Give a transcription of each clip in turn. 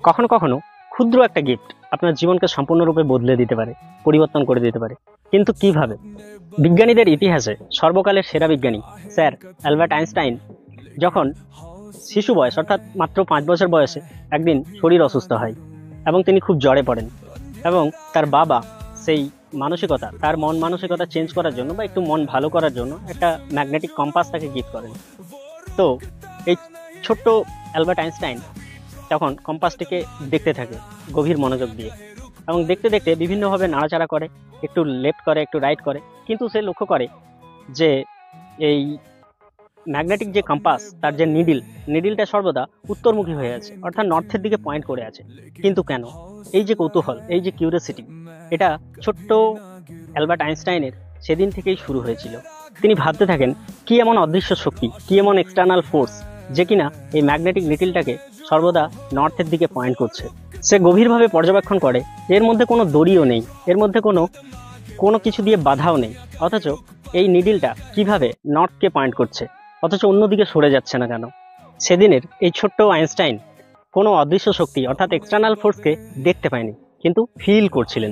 কখনো কখনো ক্ষুদ্র একটা গিফট আপনার জীবনকে সম্পূর্ণরূপে বদলে দিতে পারে, পরিবর্তন করে দিতে পারে। কিন্তু কিভাবে? বিজ্ঞানীদের ইতিহাসে সর্বকালের সেরা বিজ্ঞানী স্যার অ্যালবার্ট আইনস্টাইন যখন শিশু বয়স অর্থাৎ মাত্র 5 বছর বয়সে একদিন শরীর অসুস্থ হয় এবং তিনি খুব জ্বরে পড়েন, এবং তার বাবা সেই মানসিকতা, তার মন মানসিকতা চেঞ্জ করার জন্য বা একটু মন ভালো করার জন্য একটা ম্যাগনেটিক কম্পাস তাকে গিফট করেন। তো এই ছোট্ট অ্যালবার্ট আইনস্টাইন তখন কম্পাসটিকে দেখতে থাকে গভীর মনোযোগ দিয়ে, এবং দেখতে দেখতে বিভিন্নভাবে নাড়াচাড়া করে, একটু লেফট করে, একটু রাইট করে, কিন্তু সে লক্ষ্য করে যে এই ম্যাগনেটিক যে কম্পাস, তার যে নিডিলটা সর্বদা উত্তরমুখী হয়ে আছে, অর্থাৎ নর্থের দিকে পয়েন্ট করে আছে। কিন্তু কেন? এই যে কৌতূহল, এই যে কিউরিওসিটি, এটা ছোট্ট অ্যালবার্ট আইনস্টাইনের সেদিন থেকেই শুরু হয়েছিল। তিনি ভাবতে থাকেন কি এমন অদৃশ্য শক্তি, কি এমন এক্সটার্নাল ফোর্স যে কিনা এই ম্যাগনেটিক নিডিলটাকে সর্বদা নর্থের দিকে পয়েন্ট করছে। সে গভীরভাবে পর্যবেক্ষণ করে যে এর মধ্যে কোনো দড়িও নেই, এর মধ্যে কোনো কিছু দিয়ে বাধাও নেই, অথচ এই নিডিলটা কিভাবে নর্থকে পয়েন্ট করছে, অথচ অন্যদিকে সরে যাচ্ছে না কেন? সেদিনের এই ছোট্ট আইনস্টাইন কোনো অদৃশ্য শক্তি অর্থাৎ এক্সটার্নাল ফোর্সকে দেখতে পায়নি, কিন্তু ফিল করছিলেন।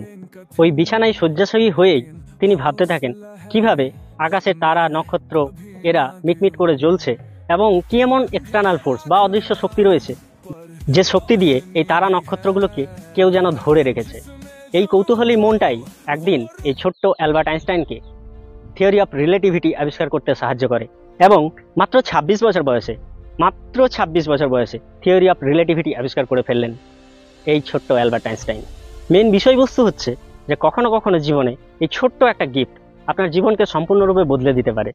ওই বিছানায় শয্যাশয়ী হয়েই তিনি ভাবতে থাকেন কিভাবে আকাশে তারা, নক্ষত্র এরা মিটমিট করে জ্বলছে, এবং কি এমন এক্সটার্নাল ফোর্স বা অদৃশ্য শক্তি রয়েছে যে শক্তি দিয়ে এই তারা নক্ষত্রগুলোকে কেউ যেন ধরে রেখেছে। এই কৌতূহলী মনটাই একদিন এই ছোট্ট অ্যালবার্ট আইনস্টাইনকে থিওরি অফ রিলেটিভিটি আবিষ্কার করতে সাহায্য করে, এবং মাত্র 26 বছর বয়সে থিওরি অফ রিলেটিভিটি আবিষ্কার করে ফেললেন এই ছোট্ট অ্যালবার্ট আইনস্টাইন। মেন বিষয়বস্তু হচ্ছে যে কখনো কখনো জীবনে এই ছোট্ট একটা গিফট আপনার জীবনকে সম্পূর্ণরূপে বদলে দিতে পারে।